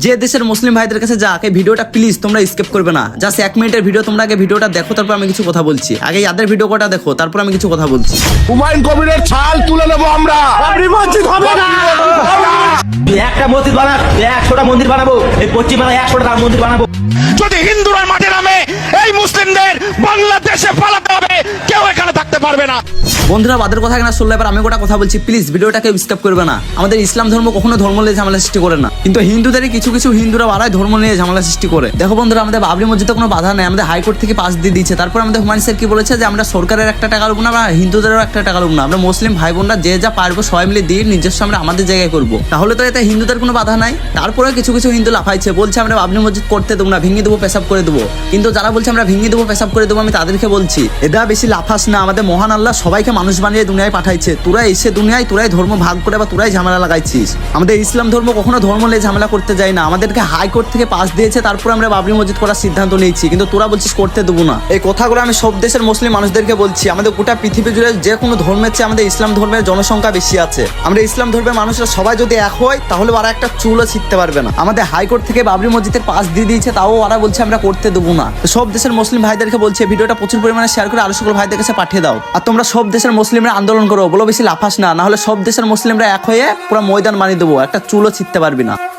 যে দেশের মুসলিম ভাইদের কাছে যা আগে ভিডিওটা প্লিজ তোমরা স্কিপ করবে না। জাস্ট 1 মিনিটের ভিডিও, তোমরা আগে ভিডিওটা দেখো, তারপর আমি কিছু কথা বলছি। আগে ইয়াদের ভিডিও কটা দেখো, তারপর আমি কিছু কথা বলছি। হুমায়ুন কবিরের ছাল তুলে নেবো আমরা। বাবরি মসজিদ হবে না। একটা মসজিদ বানাবো, 100টা মন্দির বানাবো, এই পশ্চিম বাংলায় 100টা মন্দির বানাবো। যদি হিন্দুরা মাঠে নামে এই মুসলিমদের বাংলাদেশে পালাতে হবে, কেউ এখানে থাকতে পারবে না। বন্ধুরা বাদের কথা কেন শুনলে, এবার আমি গোটা কথা বলছি, প্লিজ ভিডিওটাকে স্কিপ করবে না। আমাদের ইসলাম ধর্ম কখনো ধর্ম নিয়ে ঝামেলা সৃষ্টি করে না, কিন্তু হিন্দুদেরই কিছু কিছু হিন্দুরা বাড়ায় ধর্ম নিয়ে ঝামেলা সৃষ্টি করে। দেখো বন্ধুরা, আমাদের বাবরি মসজিদে কোনো বাধা নেই, আমাদের হাইকোর্ট থেকে পাস দিয়ে দিয়েছে। তারপর আমাদের হুমায়ুন স্যার কি বলেছে যে আমরা সরকারের একটা টাকা লুব না, আমরা হিন্দুদেরও একটা টাকা লুব না, আমরা মুসলিম ভাই বোনরা যে যা পারবো সবাই মিলে দিয়ে নিজস্ব আমরা আমাদের জায়গায় করবো। তাহলে তো এতে হিন্দুদের কোনো বাধা নাই। তারপরে কিছু কিছু হিন্দু লাফাইছে, বলছে আমরা বাবরি মসজিদ করতে দেবো না, ভেঙে দেবো, পেশাব করে দেবো। কিন্তু যারা বলছে আমরা ভেঙে দেবো, পেশাব করে দেবো, আমি তাদেরকে বলছি এদা বেশি লাফাস না। আমাদের মহান আল্লাহ সবাইকে মানুষ বানিয়ে দুনিয়ায় পাঠাইছে, তোরা এসে দুনিয়ায় তোরাই ধর্ম ভাগ করে বা তোরাই ঝামেলা লাগাইছিস। আমাদের ইসলাম ধর্ম কখনো ধর্ম নিয়ে ঝামেলা করতে যায় না। আমাদেরকে হাইকোর্ট থেকে পাস দিয়েছে, তারপর আমরা বাবরি মসজিদ করার সিদ্ধান্ত নিয়েছি, কিন্তু তোরা বলছিস করতে দেবো না। এই কথাগুলো আমি সব দেশের মুসলিম মানুষদেরকে বলছি। আমাদের গোটা পৃথিবী জুড়ে যে কোনো ধর্মের চেয়ে আমাদের ইসলাম ধর্মের জনসংখ্যা বেশি আছে। আমরা ইসলাম ধর্মের মানুষরা সবাই যদি এক হয়, তাহলে ওরা একটা চুলও ছিটতে পারবে না। আমাদের হাইকোর্ট থেকে বাবরি মসজিদের পাস দিয়ে দিয়েছে, তাও ওরা বলছে আমরা করতে দেবো না। সব দেশের মুসলিম ভাইদেরকে বলছে ভিডিওটা প্রচুর পরিমাণে শেয়ার করে আরো সকল ভাইদের কাছে পাঠিয়ে দাও। আর তোমরা সব দেশের মুসলিমরা আন্দোলন করো, বলো বেশি লাফাস না, নাহলে সব দেশের মুসলিমরা এক হয়ে পুরো ময়দান বানিয়ে দেবো, একটা চুলও ছিটতে পারবি না।